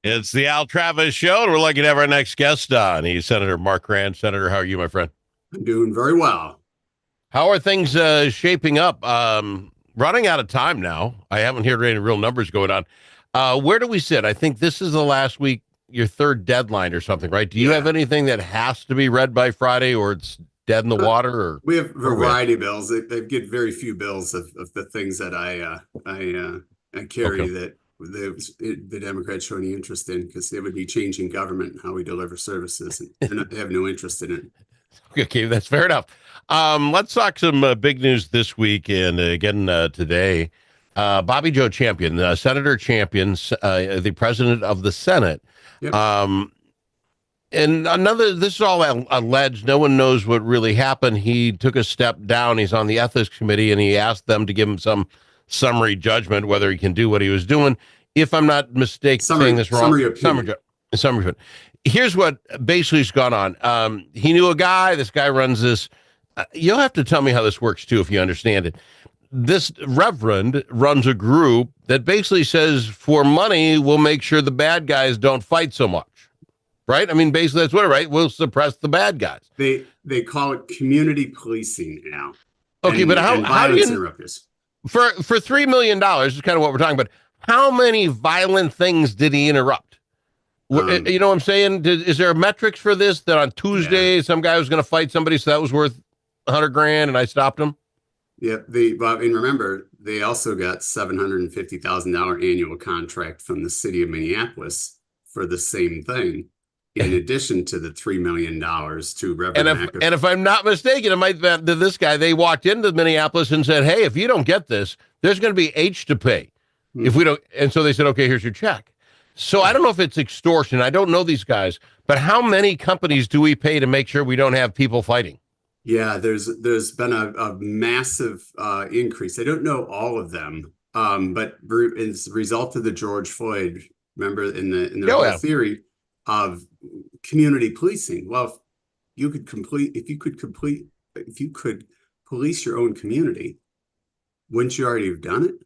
It's the Al Travis Show, and we're lucky to have our next guest on. He's Senator Mark Rand. Senator, how are you, my friend? I'm doing very well. How are things shaping up? Running out of time now. I haven't heard any real numbers going on. Where do we sit? I think this is the last week, your third deadline or something, right? Do you have Yeah. anything that has to be read by Friday, or it's dead in the water? Or We have a where are we at? variety of bills. They get very few bills of the things that I Okay. carry that the Democrats show any interest in, because they would be changing government and how we deliver services, and they have no interest in it. Okay, that's fair enough. Let's talk some big news this week and again today. Bobby Joe Champion, Senator Champion, the president of the Senate. Yep. Um, and this is all alleged. No one knows what really happened. He took a step down. He's on the ethics committee, and he asked them to give him some summary judgment whether he can do what he was doing. If I'm not mistaken, saying this wrong, Summary opinion. summary. Here's what basically has gone on. He knew a guy. This guy runs this. You'll have to tell me how this works too, if you understand it. This reverend runs a group that basically says, for money, we'll make sure the bad guys don't fight so much. Right? I mean, basically, that's what, right? We'll suppress the bad guys. They call it community policing now. Okay, but how do you interrupters. For $3 million is kind of what we're talking about. How many violent things did he interrupt? You know what I'm saying? Is there metrics for this, that on Tuesday some guy was going to fight somebody, so that was worth $100,000 and I stopped him? Yeah, and remember, they also got $750,000 annual contract from the city of Minneapolis for the same thing, in addition to the $3 million to Reverend McAfee. And if I'm not mistaken, it might be this guy, they walked into Minneapolis and said, hey, if you don't get this, there's going to be H to pay. If we don't, and so they said, okay, here's your check. So I don't know if it's extortion. I don't know these guys, but how many companies do we pay to make sure we don't have people fighting? Yeah, there's been a massive increase. I don't know all of them, but as a result of the George Floyd, remember in the whole theory of community policing. Well, if you could police your own community, wouldn't you already have done it?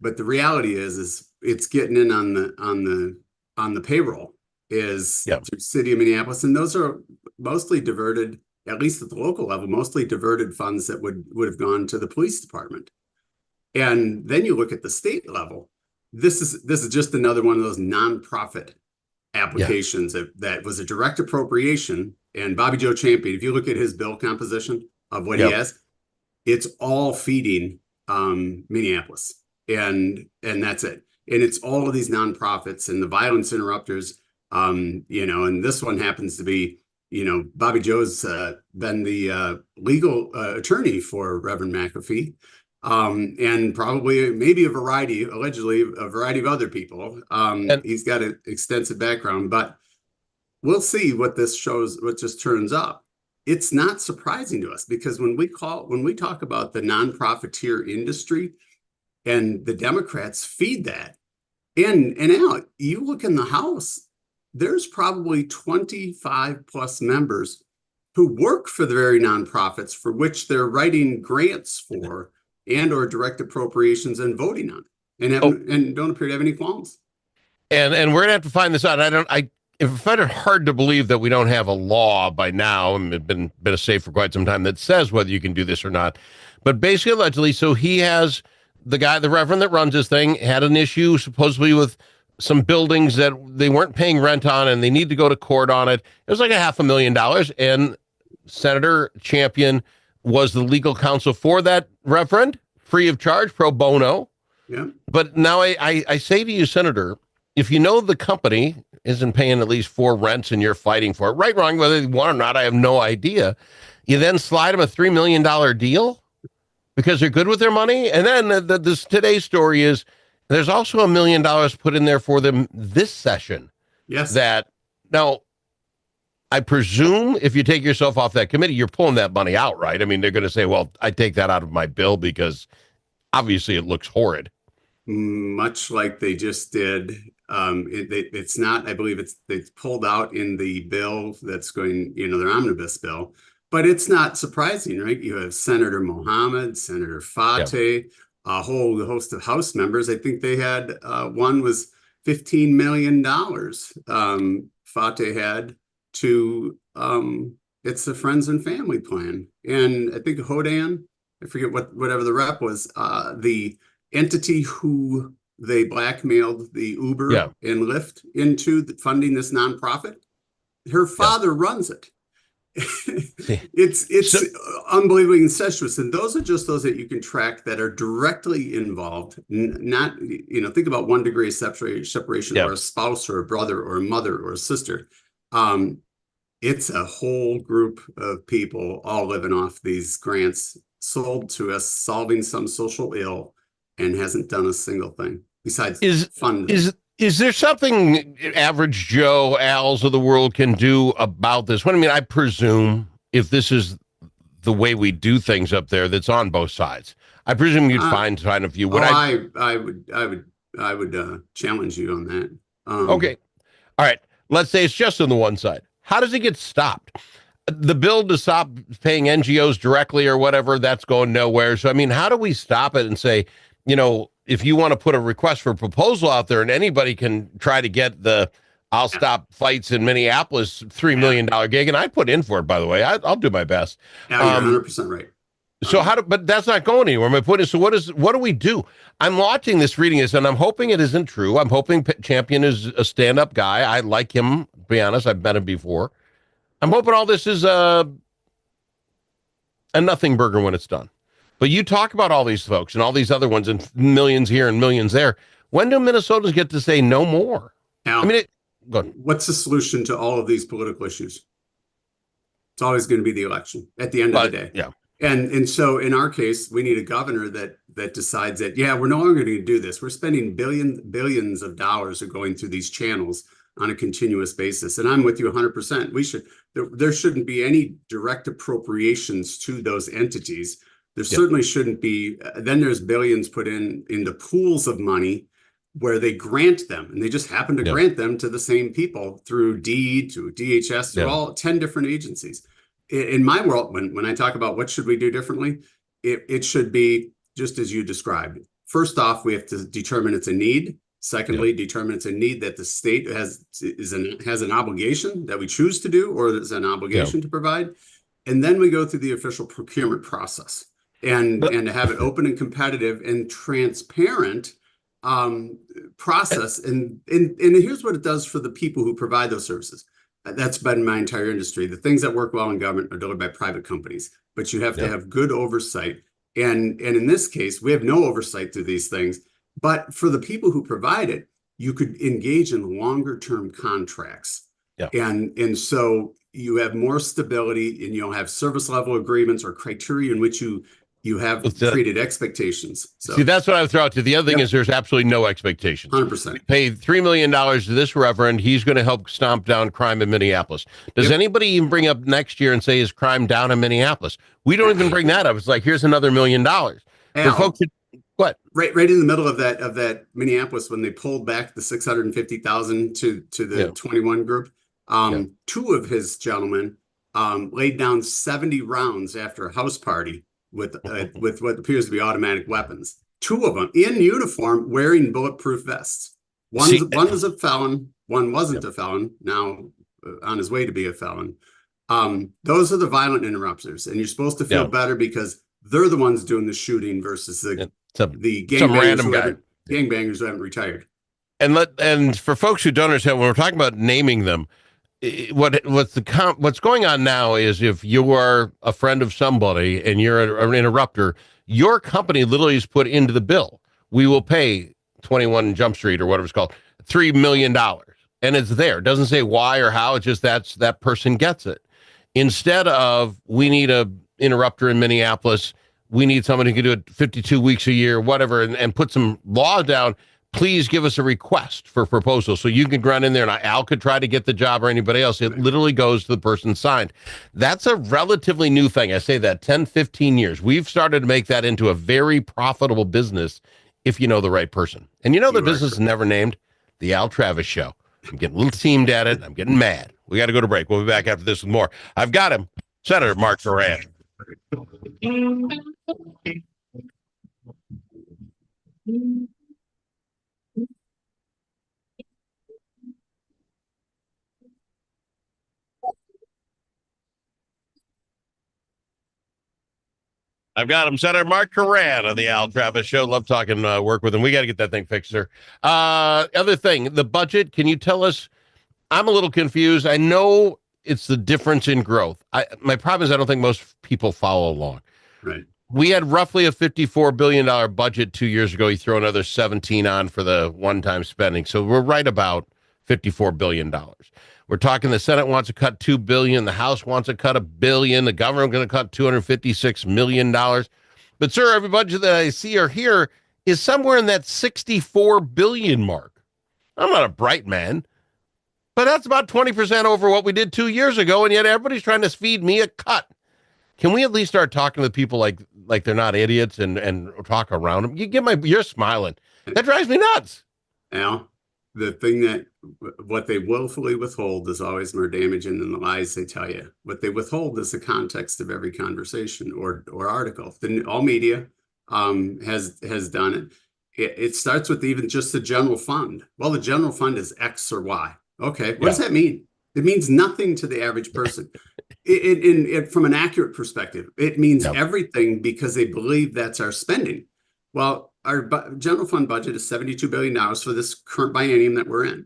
But the reality is it's getting in on the payroll through city of Minneapolis, and those are mostly diverted, at least at the local level, mostly diverted funds that would have gone to the police department. And then you look at the state level. This is just another one of those nonprofit applications that was a direct appropriation. And Bobby Joe Champion, if you look at his bill composition of what he has, it's all feeding Minneapolis. And that's it. And it's all of these nonprofits and the violence interrupters, and this one happens to be, Bobby Joe's been the legal attorney for Reverend McAfee, and probably maybe allegedly a variety of other people. He's got an extensive background, but we'll see what this just turns up. It's not surprising to us, because when we talk about the nonprofiteer industry, and the Democrats feed that. And Al, you look in the House, there's probably 25 plus members who work for the very nonprofits for which they're writing grants for and or direct appropriations and voting on, and don't appear to have any qualms. And we're gonna have to find this out. I find it hard to believe that we don't have a law by now, and it's been a safe for quite some time, that says whether you can do this or not. But basically, allegedly, so he has. The reverend that runs this thing had an issue supposedly with some buildings that they weren't paying rent on, and they need to go to court on it. It was like $500,000, and Senator Champion was the legal counsel for that reverend, free of charge, pro bono. Yeah. But now I say to you, Senator, if you know the company isn't paying at least 4 rents and you're fighting for it, right, wrong, whether they want or not, I have no idea. You then slide them a $3 million deal because they're good with their money. And then this today's story is there's also $1 million put in there for them this session. Yes. That now, I presume if you take yourself off that committee, you're pulling that money out, right? I mean, they're going to say, well, I take that out of my bill because obviously it looks horrid. Much like they just did. It's not, I believe it's pulled out in the bill that's going, their omnibus bill. But it's not surprising, right? You have Senator Mohammed, Senator Fateh, a whole host of House members. I think they had one was $15 million. Fateh had to it's the friends and family plan, and I think Hodan, I forget whatever the rep was, the entity who they blackmailed the Yeah. Uber and Lyft into funding this nonprofit. Her Yeah. father runs it. See, It's so unbelievably incestuous, and those are just those that you can track that are directly involved. Not, think about 1 degree of separation, yeah. or a spouse or a brother or a mother or a sister. Um, it's a whole group of people all living off these grants sold to us, solving some social ill, and hasn't done a single thing besides Is fund them. is there something average Joe Al's of the world can do about this? What I mean, I presume if this is the way we do things up there, that's on both sides. I presume you'd Uh, find a few. oh, Would I? I would challenge you on that. Okay. All right. Let's say it's just on the one side. How does it get stopped? The bill to stop paying NGOs directly or whatever, that's going nowhere. So, I mean, how do we stop it and say, if you want to put a request for proposal out there and anybody can try to get the I'll Yeah, stop fights in Minneapolis $3 yeah, million gig, and I put in for it, by the way. I'll do my best. yeah, you're Um, 100% right. so but that's not going anywhere. My point is, so what do we do? I'm watching this, reading this, and I'm hoping it isn't true. I'm hoping Champion is a stand-up guy. I like him, to be honest. I've met him before. I'm hoping all this is a nothing burger when it's done. But you talk about all these folks and all these other ones and millions here and millions there. When do Minnesotans get to say no more? I Now, mean, go ahead. what's the solution to all of these political issues? It's always going to be the election at the end of the But day. yeah, And so in our case, we need a governor that decides that, yeah, we're no longer going to do this. We're spending billions of dollars are going through these channels on a continuous basis. And I'm with you 100%. There shouldn't be any direct appropriations to those entities. There yeah, certainly shouldn't be. Then there's billions put into pools of money where they grant them, and they just happen to yeah, grant them to the same people through deed, to DHS, through yeah. all 10 different agencies. In my world, when I talk about what should we do differently, it should be just as you described. First off, we have to determine it's a need. Yeah. Secondly, determine it's a need that the state has an obligation that we choose to do, or there's an Yeah. obligation to provide. And then we go through the official procurement process, and But to have it open and competitive and transparent process. And here's what it does for the people who provide those services. That's been my entire industry. The things that work well in government are delivered by private companies, but you have to yeah. have good oversight. And in this case, we have no oversight through these things. But for the people who provide it, you could engage in longer term contracts. Yeah. And so you have more stability, and you'll have service level agreements or criteria in which you have created expectations. So See, that's what I would throw out to. The other thing yep, is there's absolutely no expectations. We 100%. paid $3 million to this reverend. He's going to help stomp down crime in Minneapolis. Does Yep. anybody even bring up next year and say, is crime down in Minneapolis? We don't even bring that up. It's like, here's another $1 million. For folks who, what? Right in the middle of that Minneapolis, when they pulled back the 650,000 to the Yeah. 21 group, Yeah. two of his gentlemen laid down 70 rounds after a house party with what appears to be automatic weapons. Two of them in uniform, wearing bulletproof vests. One was a felon, one wasn't a felon. Now on his way to be a felon. Those are the violent interrupters, and you're supposed to feel better because they're the ones doing the shooting versus the gangbangers who haven't retired. And for folks who don't understand, when we're talking about naming them, what's going on now is if you are a friend of somebody and you're an interrupter, your company literally is put into the bill. We will pay 21 Jump Street or whatever it's called $3 million, and it's there. It doesn't say why or how. It's just that person gets it. Instead of we need a interrupter in Minneapolis, we need somebody who can do it 52 weeks a year, whatever, and put some law down. Please give us a request for proposal so you can run in there and Al could try to get the job or anybody else. It literally goes to the person signed. That's a relatively new thing. I say that 10, 15 years. We've started to make that into a very profitable business if you know the right person. And the business is never named The Al Travis Show. I'm getting a little teamed at it. I'm getting mad. We got to go to break. We'll be back after this with more. I've got him, Senator Mark Koran. I've got him, Senator Mark Koran on the Al Travis Show. Love talking work with him. We got to get that thing fixed, sir. Other thing, the budget. Can you tell us? I'm a little confused. I know it's the difference in growth. My problem is I don't think most people follow along. Right. We had roughly a $54 billion budget 2 years ago. You throw another 17 on for the one-time spending. So we're right about $54 billion. We're talking the Senate wants to cut $2 billion. The House wants to cut $1 billion. The government going to cut $256 million. But, sir, every budget that I see or hear is somewhere in that $64 billion mark. I'm not a bright man, but that's about 20% over what we did 2 years ago, and yet everybody's trying to feed me a cut. Can we at least start talking to people like they're not idiots and talk around them? You're smiling. That drives me nuts. Al, the thing that what they willfully withhold is always more damaging than the lies they tell you. What they withhold is the context of every conversation or article. All media has done it. It starts with even just the general fund. Well, the general fund is X or Y. Okay, what does that mean? It means nothing to the average person. From an accurate perspective, it means everything because they believe that's our spending. Well, our general fund budget is $72 billion for this current biennium that we're in,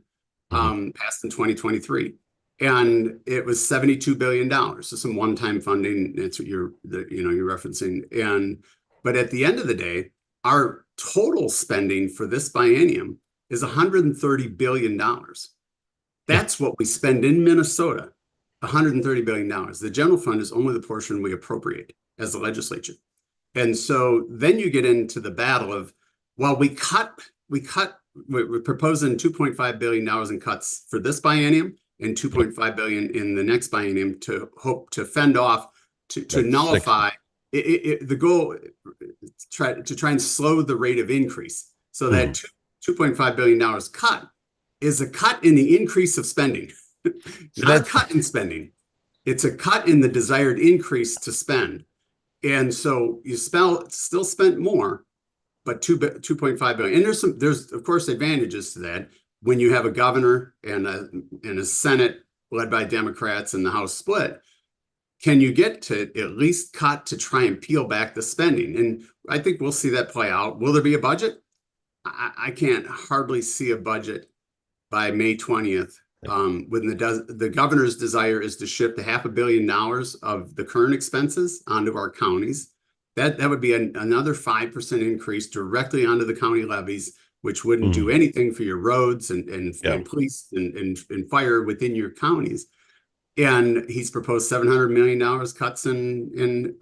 passed in 2023. And it was $72 billion. So some one-time funding, that's what you're referencing. But at the end of the day, our total spending for this biennium is $130 billion. That's what we spend in Minnesota, $130 billion. The general fund is only the portion we appropriate as the legislature. And so then you get into the battle of, well, we're proposing $2.5 billion in cuts for this biennium and $2.5 billion in the next biennium to hope to fend off, to nullify the goal, try and slow the rate of increase. So that $2.5 billion cut is a cut in the increase of spending, not a cut in spending. It's a cut in the desired increase to spend. And so you still spent more, but $2.5 billion. And there's of course advantages to that when you have a governor and a Senate led by Democrats and the House split. Can you get to at least cut to try and peel back the spending? And I think we'll see that play out. Will there be a budget? I can't hardly see a budget by May 20th. When the governor's desire is to shift $500 million of the current expenses onto our counties. That would be another 5% increase directly onto the county levies, which wouldn't do anything for your roads and police and fire within your counties. And he's proposed $700 million cuts in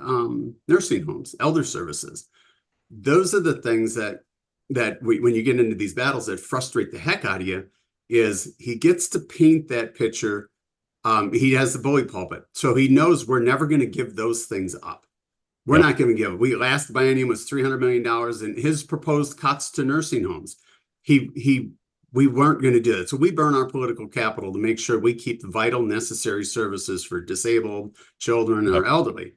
nursing homes, elder services. Those are the things that when you get into these battles that frustrate the heck out of you, is he gets to paint that picture. He has the bully pulpit. So he knows we're never going to give those things up. We're not going to give it. Last biennium was $300 million and his proposed cuts to nursing homes. We weren't going to do it. So we burn our political capital to make sure we keep the vital necessary services for disabled children or elderly.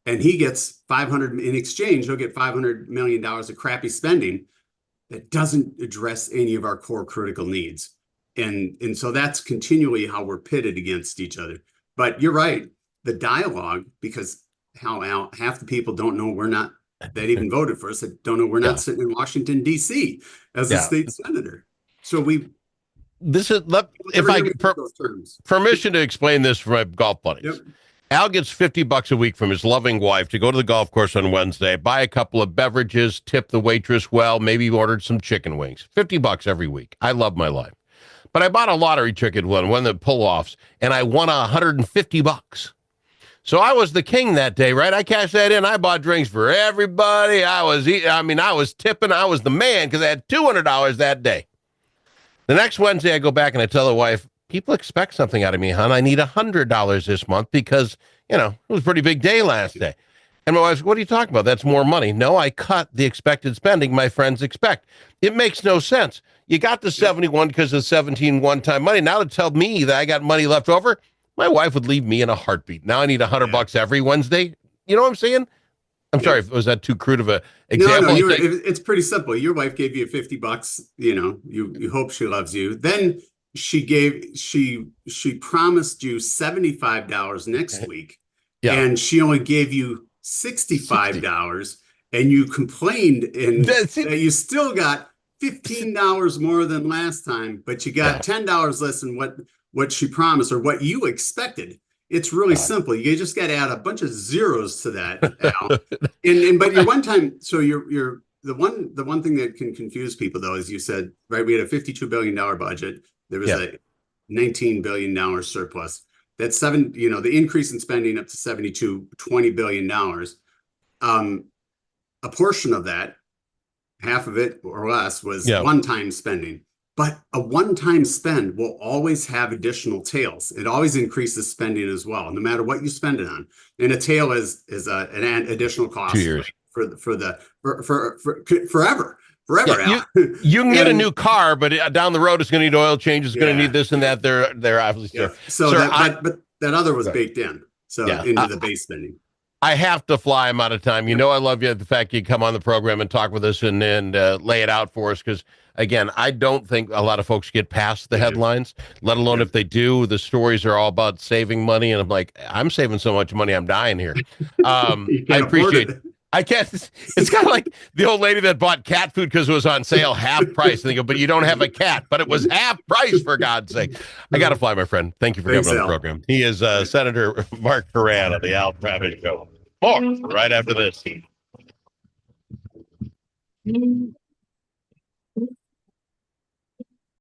And he gets in exchange, he'll get $500 million of crappy spending that doesn't address any of our core critical needs. And so that's continually how we're pitted against each other. But you're right, the dialogue, because half the people don't know that even voted for us, that don't know we're not sitting in Washington, D.C. as a state senator. So permission to explain this for my golf buddies. Yep. Al gets $50 a week from his loving wife to go to the golf course on Wednesday, buy a couple of beverages, tip the waitress well, maybe ordered some chicken wings. $50 every week. I love my life. But I bought a lottery ticket one of the pull-offs, and I won $150. So I was the king that day, right? I cashed that in. I bought drinks for everybody. I was tipping. I was the man because I had $200 that day. The next Wednesday, I go back and I tell the wife, people expect something out of me, hon. I need $100 this month because, it was a pretty big day last day. And my wife's, what are you talking about? That's more money. No, I cut the expected spending my friends expect. It makes no sense. You got the 71 because of 17 one-time money. Now to tell me that I got money left over, my wife would leave me in a heartbeat. Now I need $100 every Wednesday. You know what I'm saying? I'm sorry, was that too crude of a No, example? it's pretty simple. Your wife gave you $50, you hope she loves you. Then she promised you $75 next week, Yeah. and she only gave you $65, and you complained that you still got $15 more than last time, but you got $10 less than what she promised or what you expected. It's really simple. You just got to add a bunch of zeros to that, Al. But your one time, so you're the one thing that can confuse people though is you said, right, we had a $52 billion budget. There was a $19 billion surplus. That's the increase in spending up to $20 billion. A portion of that, half of it or less, was one-time spending. But a one-time spend will always have additional tails. It always increases spending as well, no matter what you spend it on. And a tail is an additional cost 2 years for forever. Yeah, you can get a new car, but down the road it's going to need oil changes. It's going to need this and that. They're obviously so. But that other was baked in, into the base spending. I have to fly. I'm out of time. I love you. The fact you come on the program and talk with us and lay it out for us, because again, I don't think a lot of folks get past the headlines, let alone if they do. The stories are all about saving money, and I'm like, I'm saving so much money, I'm dying here. I appreciate it. I can't. It's kind of like the old lady that bought cat food because it was on sale, half price. And they go, but you don't have a cat. But it was half price, for God's sake. I got to fly, my friend. Thank you for coming on the program. He is Senator Mark Koran of the Al Travis Show. More right after this.